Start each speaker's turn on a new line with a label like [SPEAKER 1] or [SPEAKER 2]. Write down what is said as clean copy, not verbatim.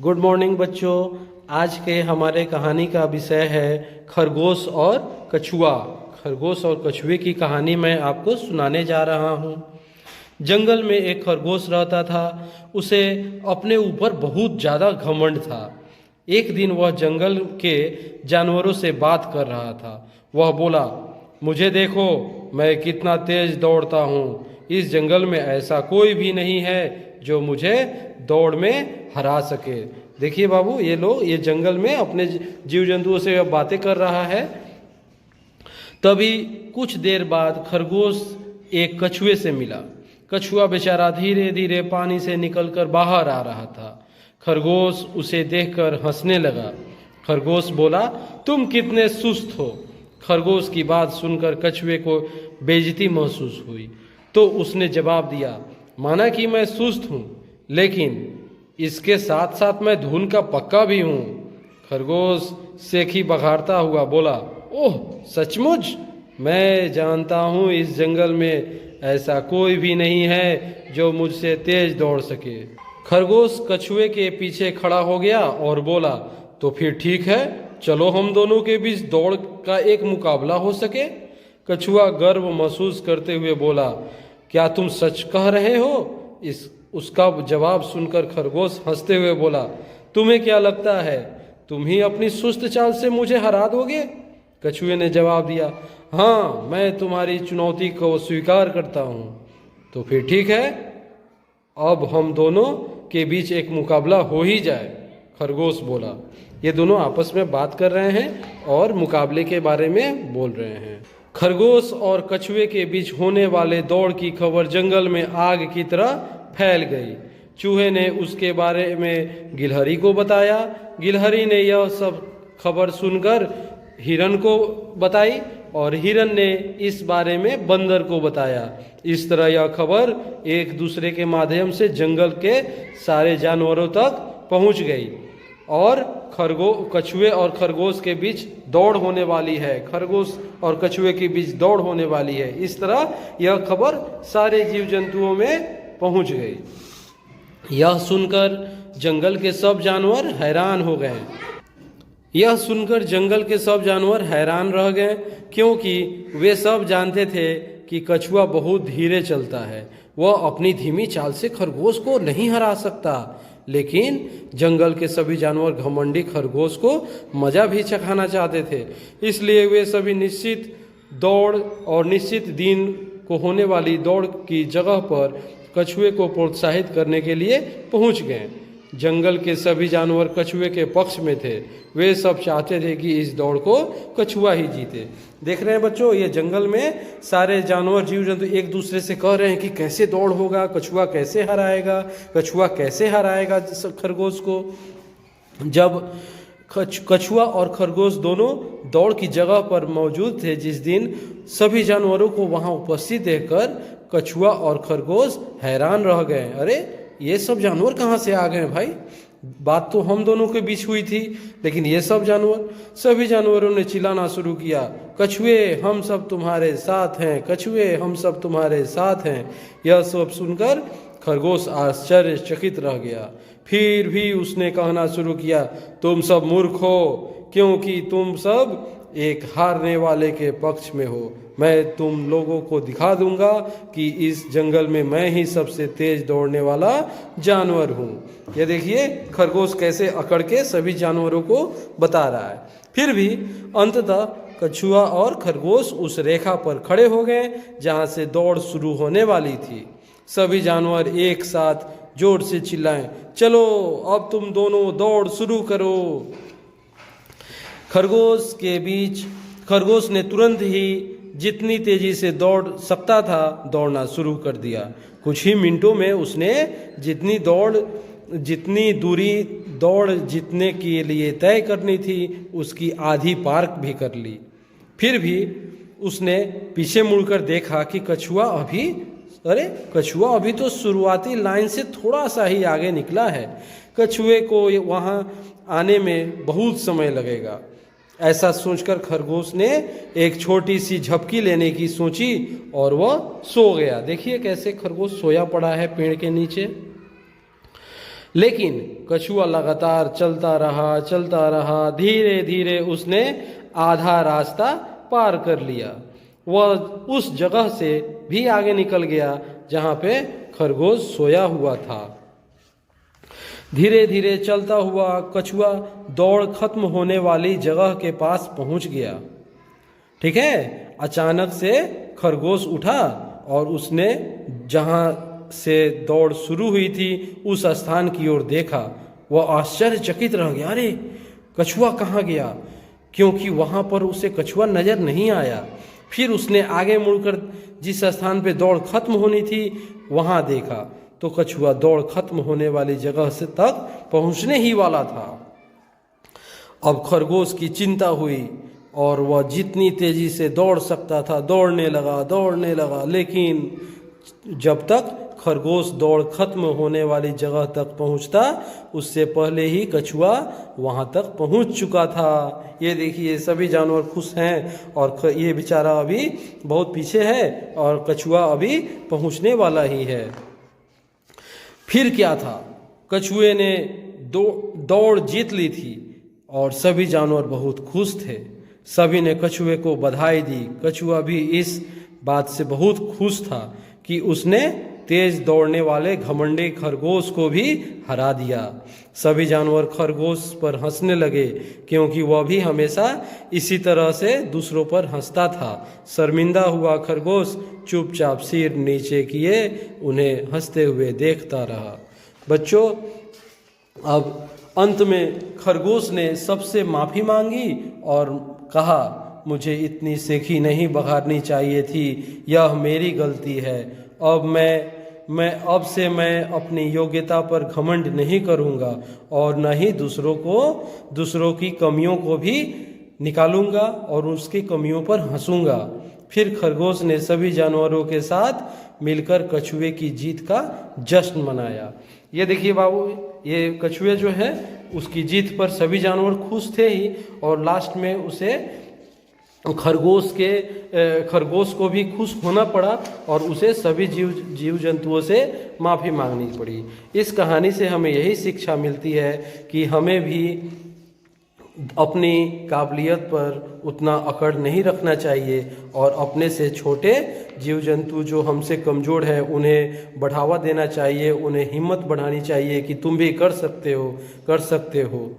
[SPEAKER 1] Good morning बच्चों। आज के हमारे कहानी का विषय है खरगोश और कछुआ। खरगोश और कछुए की कहानी मैं आपको सुनाने जा रहा हूँ। जंगल में एक खरगोश रहता था। उसे अपने ऊपर बहुत ज़्यादा घमंड था। एक दिन वह जंगल के जानवरों से बात कर रहा था। वह बोला, मुझे देखो, मैं कितना तेज दौड़ता हूँ। इस जंगल में ऐसा कोई भी नहीं है जो मुझे दौड़ में हरा सके। देखिए बाबू, ये जंगल में अपने जीव जंतुओं से बातें कर रहा है। तभी कुछ देर बाद खरगोश एक कछुए से मिला। कछुआ बेचारा धीरे धीरे पानी से निकलकर बाहर आ रहा था। खरगोश उसे देखकर हंसने लगा। खरगोश बोला, तुम कितने सुस्त हो। खरगोश की बात सुनकर कछुए को बेइज्जती महसूस हुई, तो उसने जवाब दिया, माना कि मैं सुस्त हूँ, लेकिन इसके साथ साथ मैं धुन का पक्का भी हूँ। खरगोश सेखी बघाड़ता हुआ बोला, ओह सचमुच? मैं जानता हूँ इस जंगल में ऐसा कोई भी नहीं है जो मुझसे तेज दौड़ सके। खरगोश कछुए के पीछे खड़ा हो गया और बोला, तो फिर ठीक है, चलो हम दोनों के बीच दौड़ का एक मुकाबला हो सके। कछुआ गर्व महसूस करते हुए बोला, क्या तुम सच कह रहे हो? उसका जवाब सुनकर खरगोश हंसते हुए बोला, तुम्हें क्या लगता है तुम ही अपनी सुस्त चाल से मुझे हरा दोगे? कछुए ने जवाब दिया, हाँ, मैं तुम्हारी चुनौती को स्वीकार करता हूँ। तो फिर ठीक है, अब हम दोनों के बीच एक मुकाबला हो ही जाए। खरगोश बोला। ये दोनों आपस में बात कर रहे हैं और मुकाबले के बारे में बोल रहे हैं। खरगोश और कछुए के बीच होने वाले दौड़ की खबर जंगल में आग की तरह फैल गई। चूहे ने उसके बारे में गिलहरी को बताया। गिलहरी ने यह सब खबर सुनकर हिरन को बताई और हिरन ने इस बारे में बंदर को बताया। इस तरह यह खबर एक दूसरे के माध्यम से जंगल के सारे जानवरों तक पहुंच गई और कछुए और खरगोश के बीच दौड़ होने वाली है। खरगोश और कछुए के बीच दौड़ होने वाली है। इस तरह यह खबर सारे जीव जंतुओं में पहुंच गई। यह सुनकर जंगल के सब जानवर हैरान हो गए। यह सुनकर जंगल के सब जानवर हैरान रह गए, क्योंकि वे सब जानते थे कि कछुआ बहुत धीरे चलता है। वह अपनी धीमी चाल से खरगोश को नहीं हरा सकता। लेकिन जंगल के सभी जानवर घमंडी खरगोश को मजा भी चखाना चाहते थे। इसलिए वे सभी निश्चित दौड़ और निश्चित दिन को होने वाली दौड़ की जगह पर कछुए को प्रोत्साहित करने के लिए पहुंच गए। जंगल के सभी जानवर कछुए के पक्ष में थे। वे सब चाहते थे कि इस दौड़ को कछुआ ही जीते। देख रहे हैं बच्चों, ये जंगल में सारे जानवर जीव जंतु एक दूसरे से कह रहे हैं कि कैसे दौड़ होगा, कछुआ कैसे हराएगा, कछुआ कैसे हराएगा खरगोश को। जब कछुआ और खरगोश दोनों दौड़ की जगह पर मौजूद थे, जिस दिन सभी जानवरों को वहां उपस्थित देखकर कछुआ और खरगोश हैरान रह गए। अरे, ये सब जानवर कहाँ से आ गए भाई? बात तो हम दोनों के बीच हुई थी, लेकिन ये सब जानवर, सभी जानवरों ने चिल्लाना शुरू किया, कछुए हम सब तुम्हारे साथ हैं, कछुए हम सब तुम्हारे साथ हैं। यह सब सुनकर खरगोश आश्चर्यचकित रह गया। फिर भी उसने कहना शुरू किया, तुम सब मूर्ख हो, क्योंकि तुम सब एक हारने वाले के पक्ष में हो। मैं तुम लोगों को दिखा दूंगा कि इस जंगल में मैं ही सबसे तेज दौड़ने वाला जानवर हूँ। ये देखिए खरगोश कैसे अकड़ के सभी जानवरों को बता रहा है। फिर भी अंततः कछुआ और खरगोश उस रेखा पर खड़े हो गए जहाँ से दौड़ शुरू होने वाली थी। सभी जानवर एक साथ जोर से चिल्लाएं, चलो अब तुम दोनों दौड़ शुरू करो। खरगोश ने तुरंत ही जितनी तेजी से दौड़ सकता था दौड़ना शुरू कर दिया। कुछ ही मिनटों में उसने जितनी दूरी दौड़ जीतने के लिए तय करनी थी उसकी आधी पार भी कर ली। फिर भी उसने पीछे मुड़कर देखा कि कछुआ अभी तो शुरुआती लाइन से थोड़ा सा ही आगे निकला है। कछुए को वहां आने में बहुत समय लगेगा। ऐसा सोचकर खरगोश ने एक छोटी सी झपकी लेने की सोची और वह सो गया। देखिए कैसे खरगोश सोया पड़ा है पेड़ के नीचे। लेकिन कछुआ लगातार चलता रहा। धीरे धीरे उसने आधा रास्ता पार कर लिया। वह उस जगह से भी आगे निकल गया जहाँ पे खरगोश सोया हुआ था। धीरे धीरे चलता हुआ कछुआ दौड़ खत्म होने वाली जगह के पास पहुंच गया। ठीक है, अचानक से खरगोश उठा और उसने जहाँ से दौड़ शुरू हुई थी उस स्थान की ओर देखा। वह आश्चर्यचकित रह गया, अरे कछुआ कहाँ गया, क्योंकि वहाँ पर उसे कछुआ नजर नहीं आया। फिर उसने आगे मुड़कर जिस स्थान पे दौड़ खत्म होनी थी वहाँ देखा तो कछुआ दौड़ खत्म होने वाली जगह से तक पहुँचने ही वाला था। अब खरगोश की चिंता हुई और वह जितनी तेजी से दौड़ सकता था दौड़ने लगा, लेकिन जब तक खरगोश दौड़ खत्म होने वाली जगह तक पहुंचता उससे पहले ही कछुआ वहां तक पहुंच चुका था। ये देखिए सभी जानवर खुश हैं और ये बेचारा अभी बहुत पीछे है और कछुआ अभी पहुंचने वाला ही है। फिर क्या था, कछुए ने दौड़ जीत ली थी और सभी जानवर बहुत खुश थे। सभी ने कछुए को बधाई दी। कछुआ भी इस बात से बहुत खुश था कि उसने तेज दौड़ने वाले घमंडी खरगोश को भी हरा दिया। सभी जानवर खरगोश पर हंसने लगे क्योंकि वह भी हमेशा इसी तरह से दूसरों पर हंसता था। शर्मिंदा हुआ खरगोश चुपचाप सिर नीचे किए उन्हें हंसते हुए देखता रहा। बच्चों, अब अंत में खरगोश ने सबसे माफ़ी मांगी और कहा, मुझे इतनी सेखी नहीं बघारनी चाहिए थी, यह मेरी गलती है। अब से मैं अपनी योग्यता पर घमंड नहीं करूँगा और न ही दूसरों की कमियों को भी निकालूंगा और उसकी कमियों पर हंसूंगा। फिर खरगोश ने सभी जानवरों के साथ मिलकर कछुए की जीत का जश्न मनाया। ये देखिए बाबू, ये कछुए जो है उसकी जीत पर सभी जानवर खुश थे ही और लास्ट में उसे खरगोश को भी खुश होना पड़ा और उसे सभी जीव जंतुओं से माफ़ी मांगनी पड़ी। इस कहानी से हमें यही शिक्षा मिलती है कि हमें भी अपनी काबिलियत पर उतना अकड़ नहीं रखना चाहिए और अपने से छोटे जीव जंतु जो हमसे कमज़ोर हैं उन्हें बढ़ावा देना चाहिए, उन्हें हिम्मत बढ़ानी चाहिए कि तुम भी कर सकते हो।